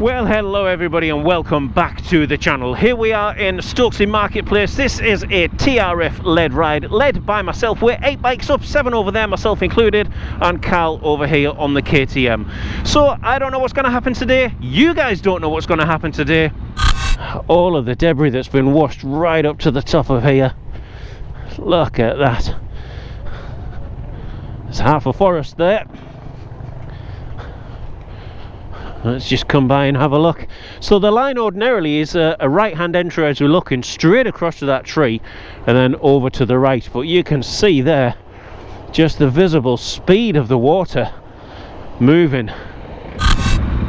Well, hello everybody and welcome back to the channel. Here we are in Stokesay Marketplace. This is a TRF led ride, led by myself. We're 8 bikes up, 7 over there, myself included, and Carl over here on the KTM. So I don't know what's going to happen today. You guys don't know what's going to happen today. All of the debris that's been washed right up to the top of here. Look at that. There's half a forest there. Let's just come by and have a look. So the line ordinarily is a right-hand entry as we're looking straight across to that tree and then over to the right. But you can see there just the visible speed of the water moving.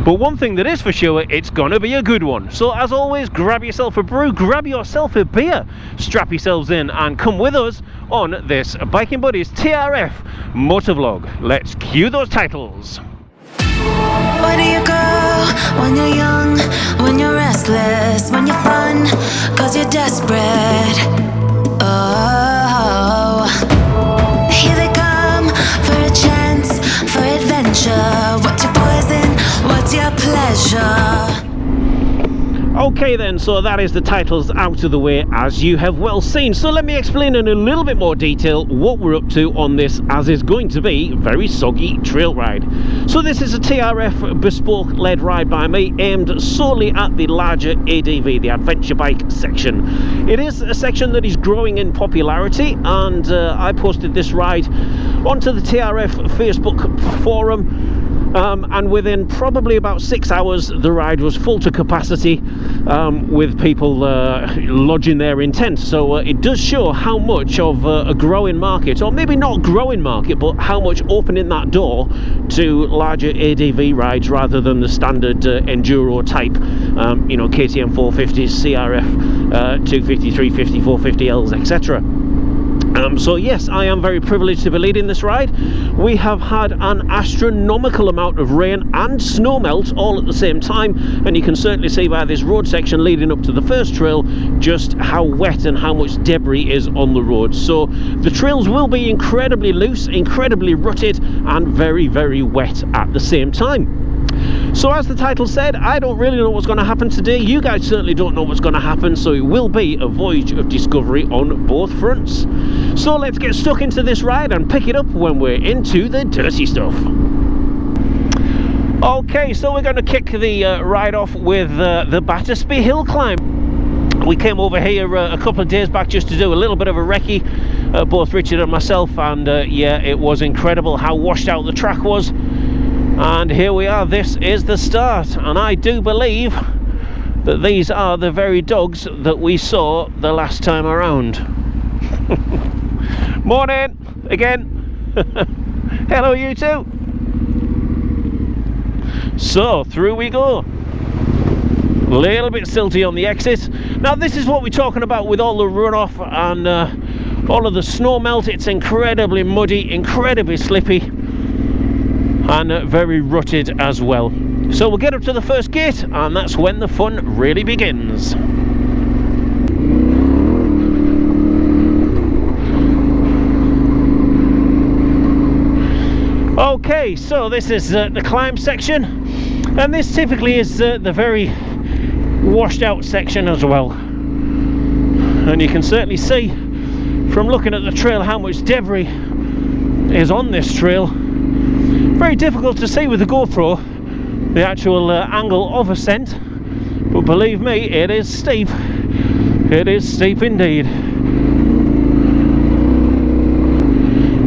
But one thing that is for sure, it's gonna be a good one. So as always, grab yourself a brew, grab yourself a beer, strap yourselves in and come with us on this Biking Buddies TRF motovlog. Let's cue those titles. Where do you go when you're young, when you're restless, when you're fun, cause you're desperate? Oh, here they come for a chance, for adventure. What's your poison, what's your pleasure? Okay then, so that is the titles out of the way, as you have well seen. So let me explain in a little bit more detail what we're up to on this, as is going to be a very soggy trail ride. So this is a TRF bespoke led ride by me, aimed solely at the larger ADV, the adventure bike section. It is a section that is growing in popularity, and I posted this ride onto the TRF Facebook forum. And within probably about 6 hours the ride was full to capacity, with people lodging their intent. So it does show how much of a growing market, or maybe not growing market, but how much opening that door to larger ADV rides rather than the standard enduro type, you know, KTM 450s, CRF 250, 350, 450Ls, etc. So yes, I am very privileged to be leading this ride. We have had an astronomical amount of rain and snow melt all at the same time, and you can certainly see by this road section leading up to the first trail just how wet and how much debris is on the road. So the trails will be incredibly loose, incredibly rutted, and very, very wet at the same time. So as the title said, I don't really know what's going to happen today. You guys certainly don't know what's going to happen, so it will be a voyage of discovery on both fronts. So let's get stuck into this ride and pick it up when we're into the dirty stuff. Okay, so we're going to kick the ride off with the Batterby Hill climb. We came over here a couple of days back just to do a little bit of a recce, both Richard and myself, and yeah, it was incredible how washed out the track was. And here we are, this is the start, and I do believe that these are the very dogs that we saw the last time around. Morning again. Hello you two. So through we go. A little bit silty on the exit. Now this is what we're talking about with all the runoff and all of the snow melt. It's incredibly muddy, incredibly slippy, and very rutted as well. So we'll get up to the first gate, and that's when the fun really begins. Okay, so this is the climb section, and this typically is the very washed out section as well. And you can certainly see from looking at the trail how much debris is on this trail. Very difficult to see with the GoPro, the actual angle of ascent, but believe me, it is steep. It is steep indeed.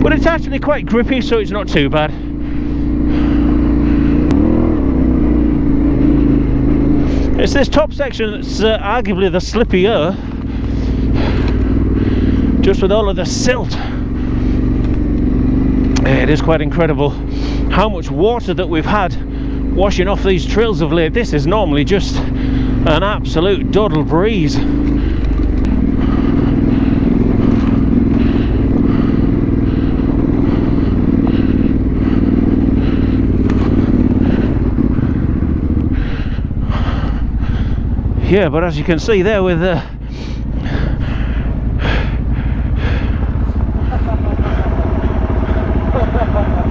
But it's actually quite grippy, so it's not too bad. It's this top section that's arguably the slippier, just with all of the silt. It is quite incredible how much water that we've had washing off these trails of late. This is normally just an absolute doddle breeze. Yeah, but as you can see there with the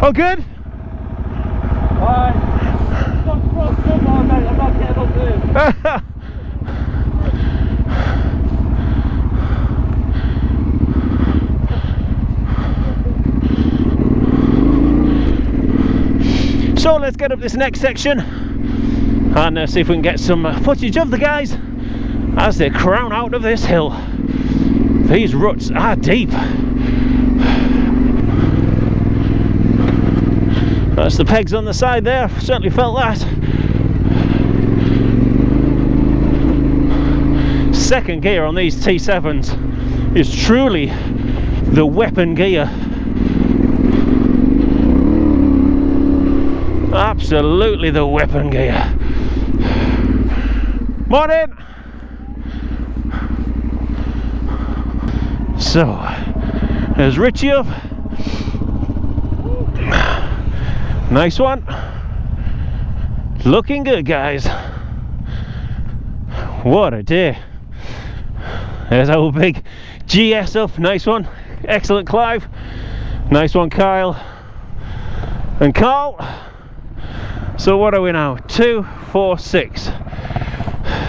oh, good. Not mate. I'm not getting So let's get up this next section and see if we can get some footage of the guys as they crown out of this hill. These ruts are deep. That's the pegs on the side there, certainly felt that. Second gear on these T7s is truly the weapon gear. Absolutely the weapon gear. Morning! So, there's Richie up. Nice one. Looking good, guys. What a day. There's our big GS up. Nice one. Excellent, Clive. Nice one, Kyle. And Carl. So what are we now? 2, 4, 6.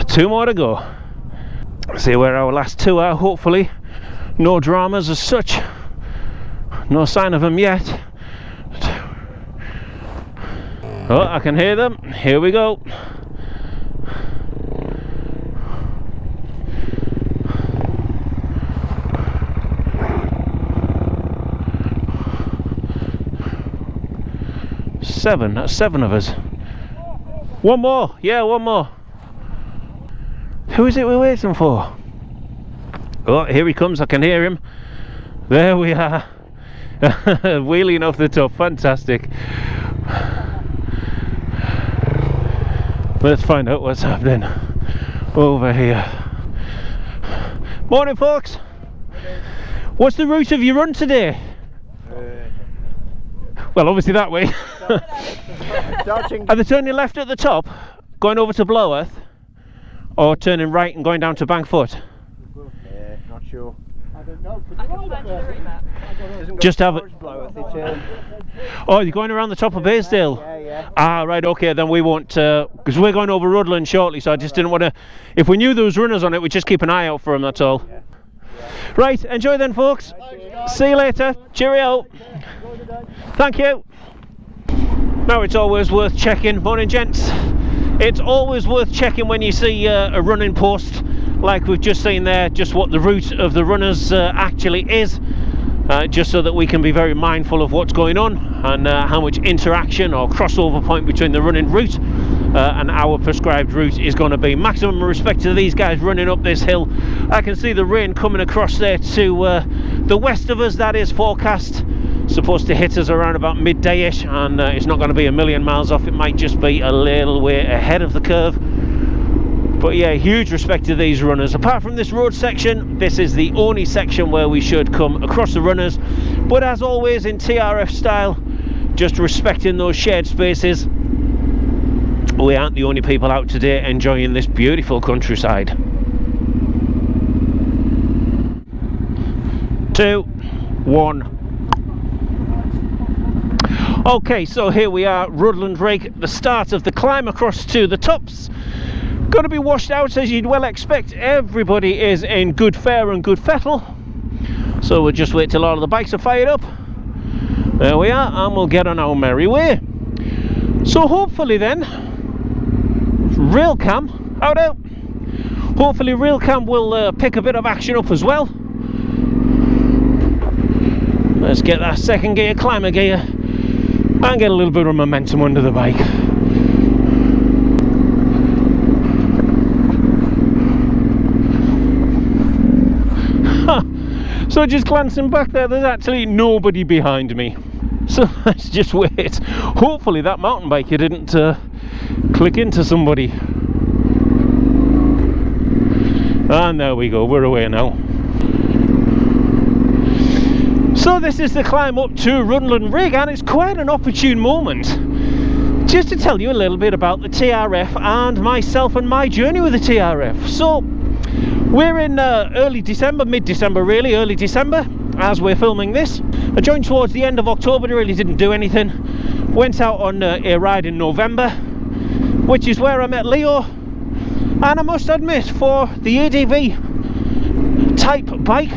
2 more to go. See where our last 2 are, hopefully. No dramas as such. No sign of them yet. Oh, I can hear them. Here we go. Seven. That's 7 of us. One more. Yeah, one more. Who is it we're waiting for? Oh, here he comes. I can hear him. There we are. Wheeling off the top. Fantastic. Let's find out what's happening over here. Morning, folks. What's the route of your run today? Well, obviously that way. Are they turning left at the top, going over to Bloworth, or turning right and going down to Bankfoot? Not sure. I don't know. Just have it. Oh, you're going around the top of Bransdale? Yeah. Ah, right, okay, then we won't, because we're going over Rudland shortly, so I just didn't want to, if we knew there was runners on it, we'd just keep an eye out for them, that's all. Yeah. Right, enjoy then, folks. See you later. Cheerio. Thank you. Now it's always worth checking, morning gents, it's always worth checking when you see a running post like we've just seen there, just what the route of the runners actually is, just so that we can be very mindful of what's going on and how much interaction or crossover point between the running route and our prescribed route is going to be. Maximum respect to these guys running up this hill. I can see the rain coming across there to the west of us. That is forecast, supposed to hit us around about midday-ish, and it's not going to be a million miles off. It might just be a little way ahead of the curve. But yeah, huge respect to these runners. Apart from this road section, this is the only section where we should come across the runners. But as always in TRF style, just respecting those shared spaces. We aren't the only people out today enjoying this beautiful countryside. 2, 1. Okay, so here we are, Rudland Rig, the start of the climb across to the tops. Going to be washed out as you'd well expect. Everybody is in good fare and good fettle, so we'll just wait till all of the bikes are fired up. There we are, and we'll get on our merry way. So hopefully then, Railcam, out. Hopefully Railcam will pick a bit of action up as well. Let's get that second gear, climber gear, and get a little bit of momentum under the bike. So just glancing back there, there's actually nobody behind me. So let's just wait. Hopefully that mountain biker didn't click into somebody. And there we go, we're away now. So this is the climb up to Rudland Rig, and it's quite an opportune moment just to tell you a little bit about the TRF and myself and my journey with the TRF. So we're in early December, mid-December really, early December as we're filming this. I joined towards the end of October, really didn't do anything. Went out on a ride in November, which is where I met Leo. And I must admit, for the ADV type bike,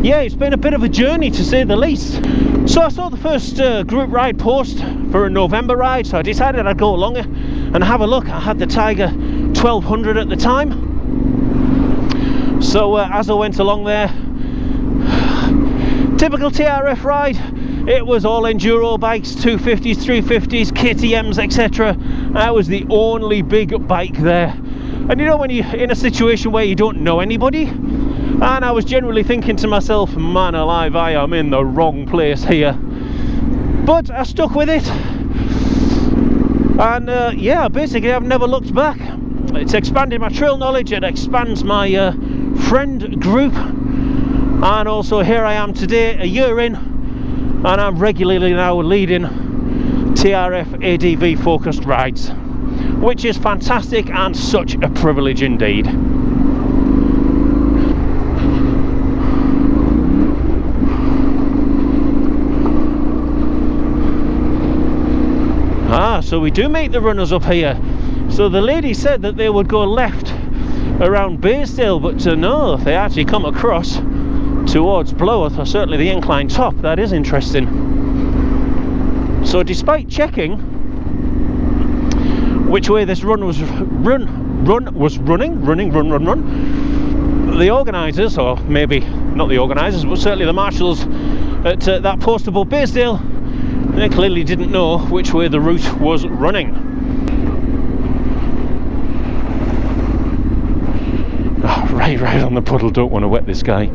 yeah, it's been a bit of a journey to say the least. So I saw the first group ride post for a November ride, so I decided I'd go along and have a look. I had the Tiger 1200 at the time, so as I went along there, typical TRF ride, it was all enduro bikes, 250s, 350s, KTMs, etc. I was the only big bike there. And you know, when you're in a situation where you don't know anybody, and I was generally thinking to myself, man alive, I am in the wrong place here. But I stuck with it, and yeah, basically I've never looked back. It's expanded my trail knowledge, it expands my friend group, and also here I am today, a year in, and I'm regularly now leading TRF ADV focused rides, which is fantastic and such a privilege indeed. So we do meet the runners up here. So the lady said that they would go left around Bransdale, but no, they actually come across towards Bloworth, or certainly the incline top. That is interesting. So despite checking which way this run was running, the organisers, or maybe not the organisers, but certainly the marshals at that post above Bransdale, they clearly didn't know which way the route was running. Oh, right on the puddle, don't want to wet this guy.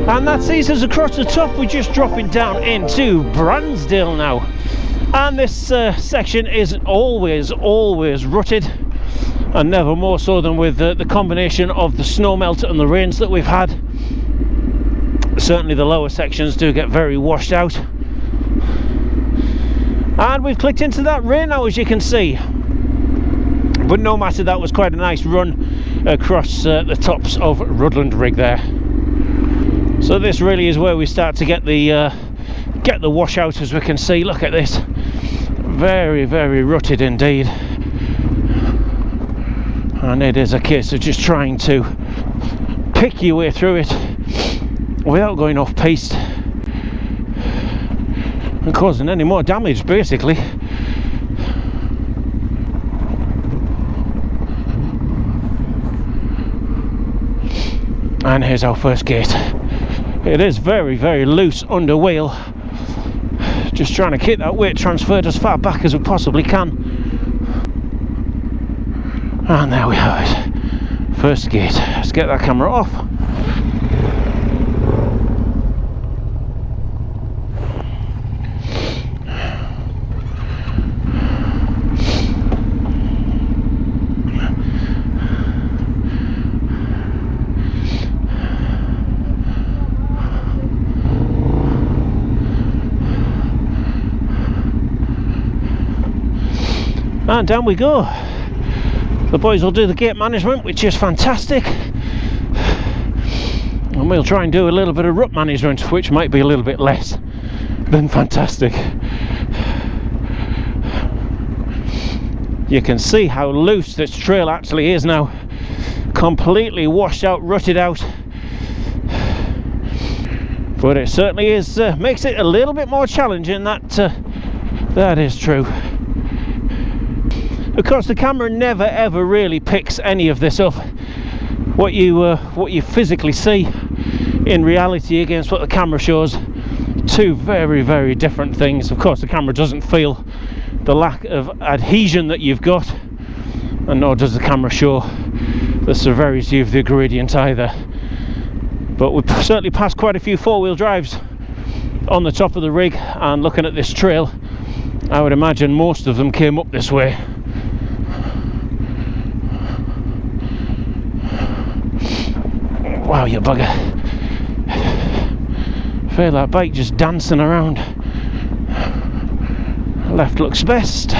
And that sees us across the top. We're just dropping down into Bransdale now, and this section is always rutted, and never more so than with the combination of the snow melt and the rains that we've had. Certainly the lower sections do get very washed out, and we've clicked into that rain now, as you can see. But no matter, that was quite a nice run across the tops of Rudland Rig there. So this really is where we start to get the washout, as we can see. Look at this, very rutted indeed, and it is a case of just trying to pick your way through it without going off piste and causing any more damage, basically. And here's our first gate. It is very, very loose under wheel. Just trying to keep that weight transferred as far back as we possibly can. And there we have it. First gate. Let's get that camera off. And down we go. The boys will do the gate management, which is fantastic, and we'll try and do a little bit of rut management, which might be a little bit less than fantastic. You can see how loose this trail actually is now, completely washed out, rutted out, but it certainly is makes it a little bit more challenging. That is true. Of course, the camera never ever really picks any of this up. What you physically see in reality against what the camera shows, two very, very different things. Of course, the camera doesn't feel the lack of adhesion that you've got, and nor does the camera show the severity of the gradient either. But we've certainly passed quite a few four-wheel drives on the top of the rig, and looking at this trail, I would imagine most of them came up this way. Wow, you bugger. Feel that bike just dancing around. Left looks best.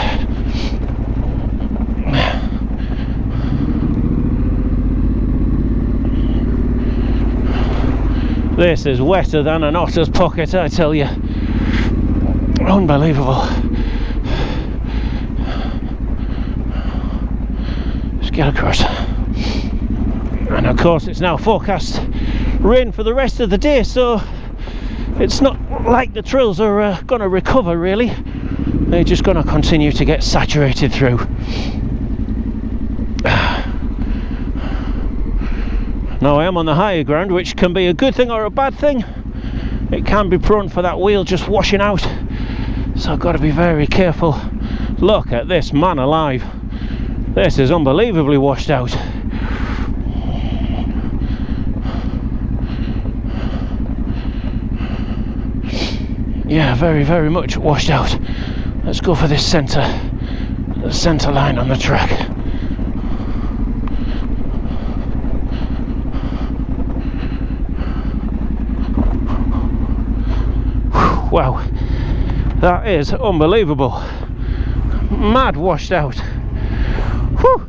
This is wetter than an otter's pocket, I tell you. Unbelievable. Let's get across. And of course it's now forecast rain for the rest of the day, so it's not like the trails are going to recover really. They're just going to continue to get saturated through. Now I am on the higher ground, which can be a good thing or a bad thing. It can be prone for that wheel just washing out, so I've got to be very careful. Look at this, man alive. This is unbelievably washed out. Yeah, very, very much washed out. Let's go for this centre line on the track. Whew, wow, that is unbelievable. Mad washed out. Whew.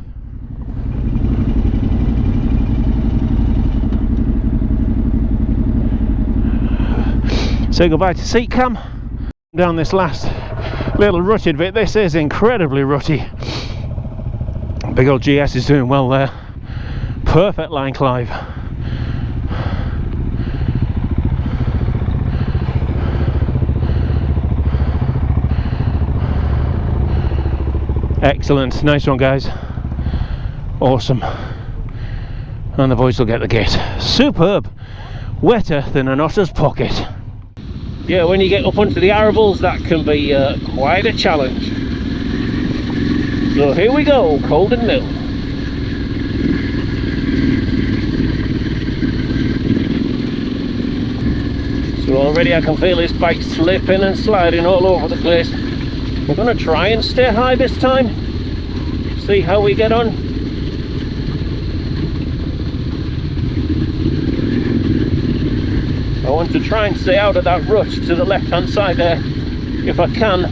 Say goodbye to seat cam. Down this last little rutted bit. This is incredibly rutty. Big old GS is doing well there. Perfect line Clive. Excellent, nice one guys. Awesome. And the boys will get the gate. Superb. Wetter than an otter's pocket. Yeah, when you get up onto the Arables, that can be quite a challenge. So here we go, Colden Mill. So already I can feel this bike slipping and sliding all over the place. We're going to try and stay high this time. See how we get on. I want to try and stay out of that rut to the left hand side there if I can.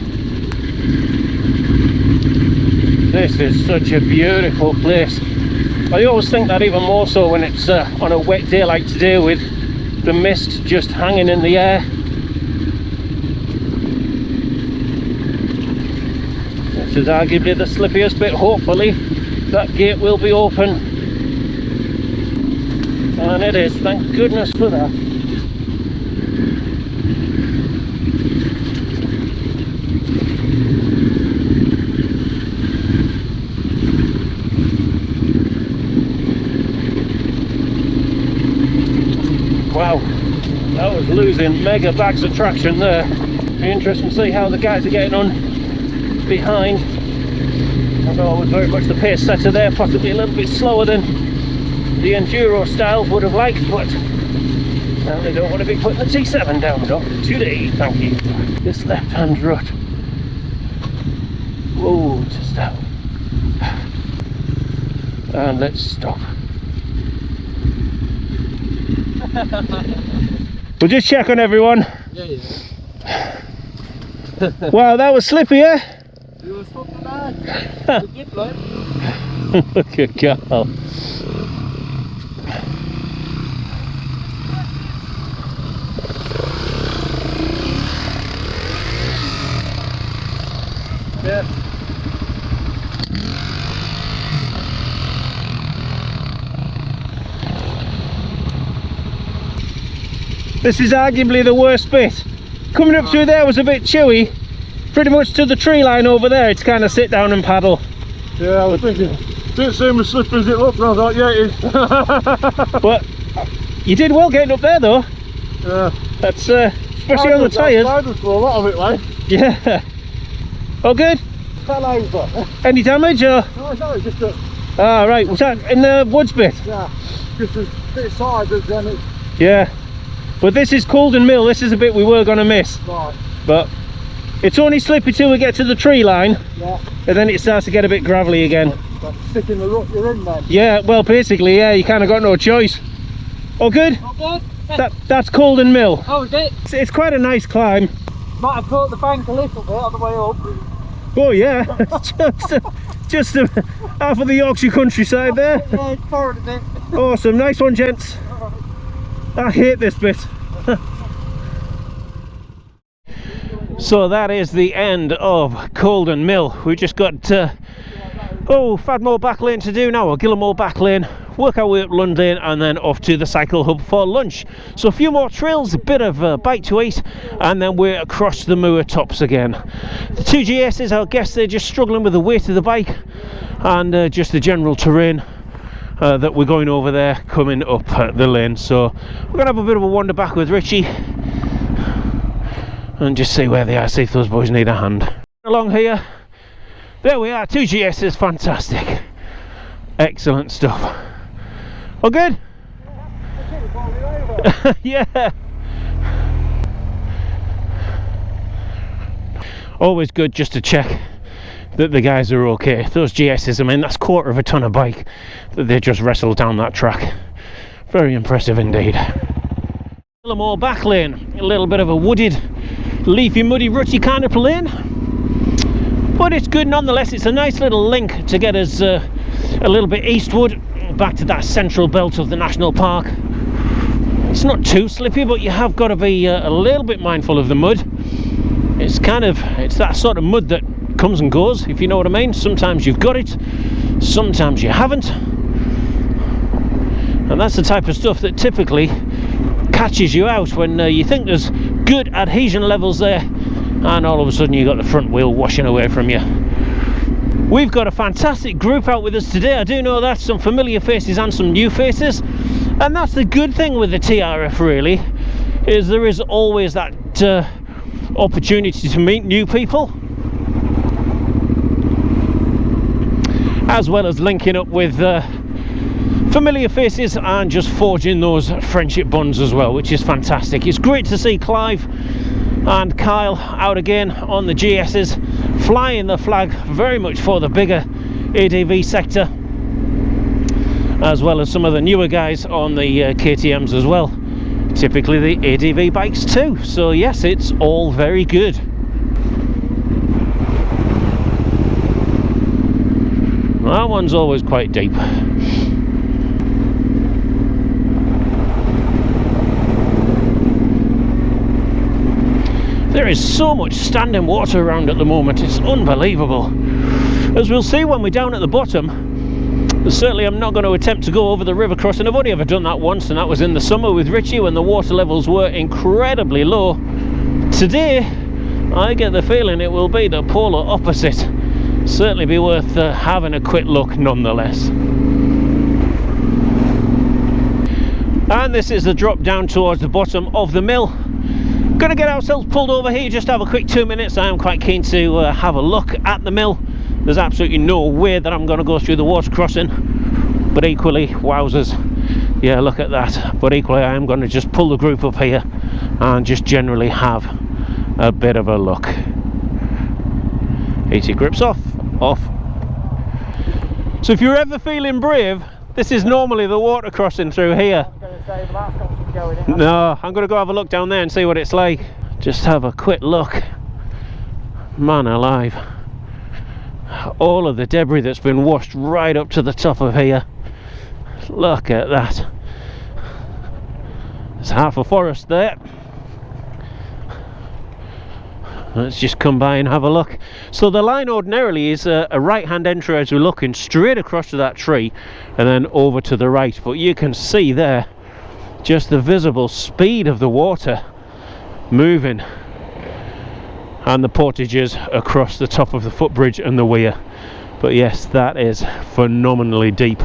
This is such a beautiful place. I always think that even more so when it's on a wet day like today, with the mist just hanging in the air. This is arguably the slippiest bit. Hopefully that gate will be open, and it is, thank goodness for that. Wow, was losing mega bags of traction there. Be interesting to see how the guys are getting on behind. I know I was very much the pace setter there, possibly a little bit slower than the enduro style would have liked, but they don't want to be putting the T7 down, not today, thank you. This left hand rut. Whoa, to stop. And let's stop. We'll just check on everyone. Yeah. Wow, that was slippy, eh? You were stopping that. You did, like. Look at Carl. Yeah. This is arguably the worst bit. Coming up through there was a bit chewy. Pretty much to the tree line over there, it's kind of sit down and paddle. Yeah, I was thinking, didn't seem as slippery as it looked, and I was like, yeah, it is. But you did well getting up there though. Yeah. That's especially on the tyres. For a lot of it, like. Yeah. All good? Fell over. Any damage or? No, just a, Ah, right. Was that in the woods bit? yeah, just a bit sideways, then it's Yeah. But this is Coulden Mill. This is a bit we were going to miss. right. But it's only slippy till we get to the tree line, Yeah. and then it starts to get a bit gravelly again. But sticking the rut you're in then. Yeah, well, basically, yeah, you kind of got no choice. All good? Not good. That's Coulden Mill. Oh, is it? It's quite a nice climb. Might have caught the bank a little bit on the way up. Oh yeah, just half of the Yorkshire countryside there. Yeah, it's forward a bit. Awesome, nice one, gents. I hate this bit. So that is the end of Coulden Mill. We just got Fadmore back lane to do now, or Gillamore back lane, work our way up Lund Lane, and then off to the cycle hub for lunch. So a few more trails, a bit of bite to eat, and then we're across the moor tops again. The two GSs, I guess they're just struggling with the weight of the bike and just the general terrain that we're going over there coming up the lane. So we're gonna have a bit of a wander back with Richie and just see where they are, see if those boys need a hand. Along here, there we are, two GSs, fantastic, excellent stuff. All good? Yeah. Always good just to check that the guys are okay. Those GSs, I mean, that's quarter of a ton of bike that they just wrestled down that track. Very impressive indeed. Gillamore back lane, a little bit of a wooded, leafy, muddy, rutty kind of lane, but it's good nonetheless. It's a nice little link to get us a little bit eastward, back to that central belt of the national park. It's not too slippy, but you have got to be a little bit mindful of the mud. It's that sort of mud that comes and goes, if you know what I mean. Sometimes you've got it, sometimes you haven't, and that's the type of stuff that typically catches you out when you think there's good adhesion levels there, and all of a sudden you got the front wheel washing away from you. We've got a fantastic group out with us today, I do know that. Some familiar faces and some new faces, and that's the good thing with the TRF really, is there is always that opportunity to meet new people, as well as linking up with familiar faces and just forging those friendship bonds as well, which is fantastic. It's great to see Clive and Kyle out again on the GSs, flying the flag very much for the bigger ADV sector, as well as some of the newer guys on the KTMs as well, typically the ADV bikes too. So yes, it's all very good. That one's always quite deep. There is so much standing water around at the moment, it's unbelievable. As we'll see when we're down at the bottom, certainly I'm not going to attempt to go over the river crossing. I've only ever done that once, and that was in the summer with Richie when the water levels were incredibly low. Today, I get the feeling it will be the polar opposite. Certainly be worth having a quick look nonetheless. And this is the drop down towards the bottom of the mill. Gonna get ourselves pulled over here, just have a quick 2 minutes. I am quite keen to have a look at the mill. There's absolutely no way that I'm gonna go through the water crossing, but equally, wowzers, yeah, look at that. But equally, I am gonna just pull the group up here and just generally have a bit of a look. Easy grips off. So if you're ever feeling brave, this is normally the water crossing through here. No, I'm going to go have a look down there and see what it's like. Just have a quick look. Man alive. All of the debris that's been washed right up to the top of here. Look at that. There's half a forest there. Let's just come by and have a look. So the line ordinarily is a right-hand entry as we're looking straight across to that tree and then over to the right. But you can see there just the visible speed of the water moving and the portages across the top of the footbridge and the weir. But yes, that is phenomenally deep.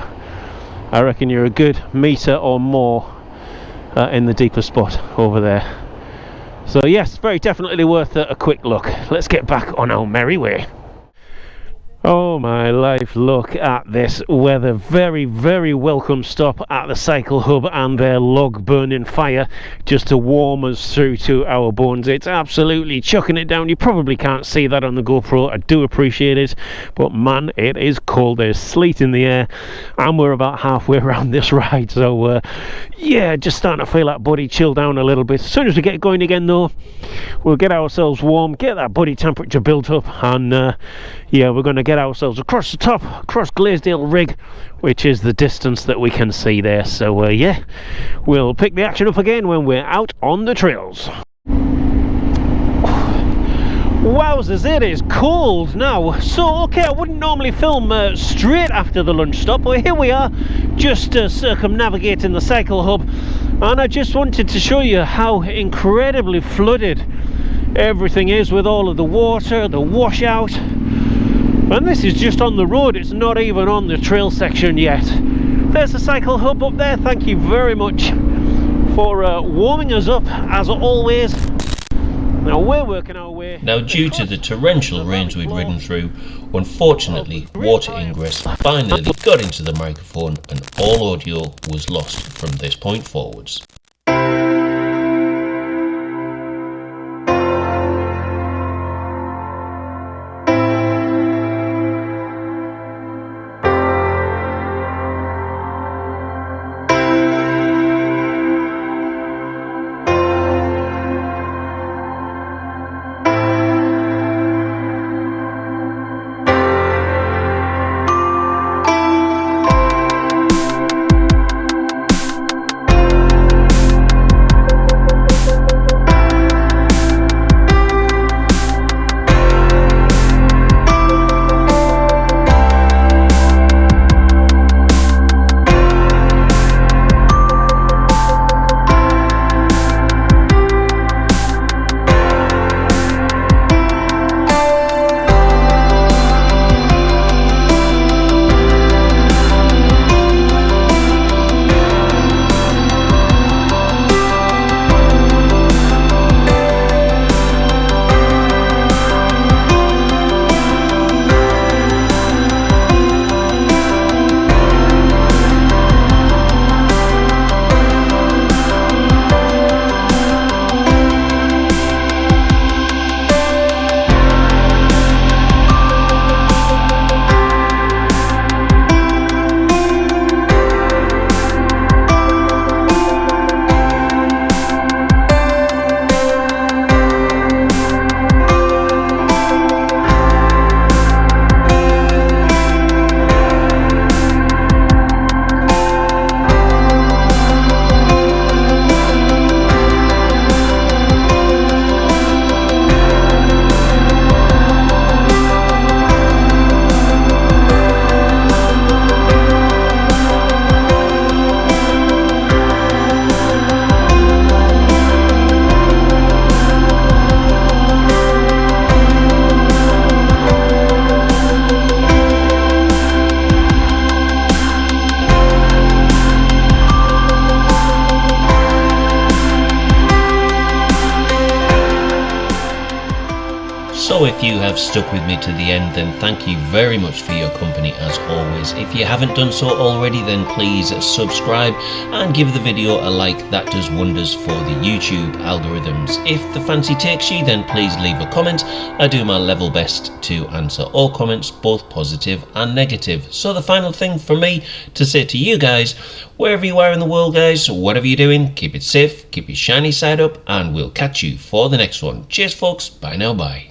I reckon you're a good metre or more in the deeper spot over there. So yes, very definitely worth a quick look. Let's get back on our merry way. Oh my life, look at this weather. Very, very welcome stop at the cycle hub and their log burning fire just to warm us through to our bones. It's absolutely chucking it down. You probably can't see that on the GoPro. I do appreciate it, but man, it is cold. There's sleet in the air and we're about halfway around this ride. So yeah, just starting to feel that body chill down a little bit. As soon as we get going again though, we'll get ourselves warm, get that body temperature built up, and yeah, we're going to get ourselves across the top, across Glaisdale Rig, which is the distance that we can see there. So yeah, we'll pick the action up again when we're out on the trails. Wowzers, it is cold now. So okay, I wouldn't normally film straight after the lunch stop, but here we are, just circumnavigating the cycle hub, and I just wanted to show you how incredibly flooded everything is with all of the water, the washout. And this is just on the road, it's not even on the trail section yet. There's the cycle hub up there. Thank you very much for warming us up as always. Now we're working our way. Now, due to the torrential rains we'd ridden through, unfortunately water ingress finally got into the microphone and all audio was lost from this point forwards. So if you have stuck with me to the end, then thank you very much for your company as always. If you haven't done so already, then please subscribe and give the video a like. That does wonders for the YouTube algorithms. If the fancy takes you, then please leave a comment. I do my level best to answer all comments, both positive and negative. So the final thing for me to say to you guys, wherever you are in the world guys, whatever you're doing, keep it safe, keep your shiny side up, and we'll catch you for the next one. Cheers folks, bye now, bye.